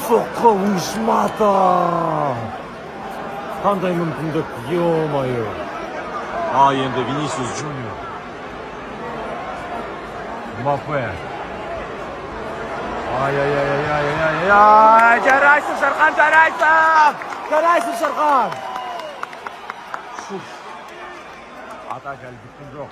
соққы ұшмата. Қандай мүмкіндік, ё-моё. Енді Винисиус Джуниор. Мбаппе. Ай-яй-яй-яй-яй-яй. Жарайсың, Шарқан, жарайсың. Жарайсың, Шарқан. Атак әлі біткен жоқ.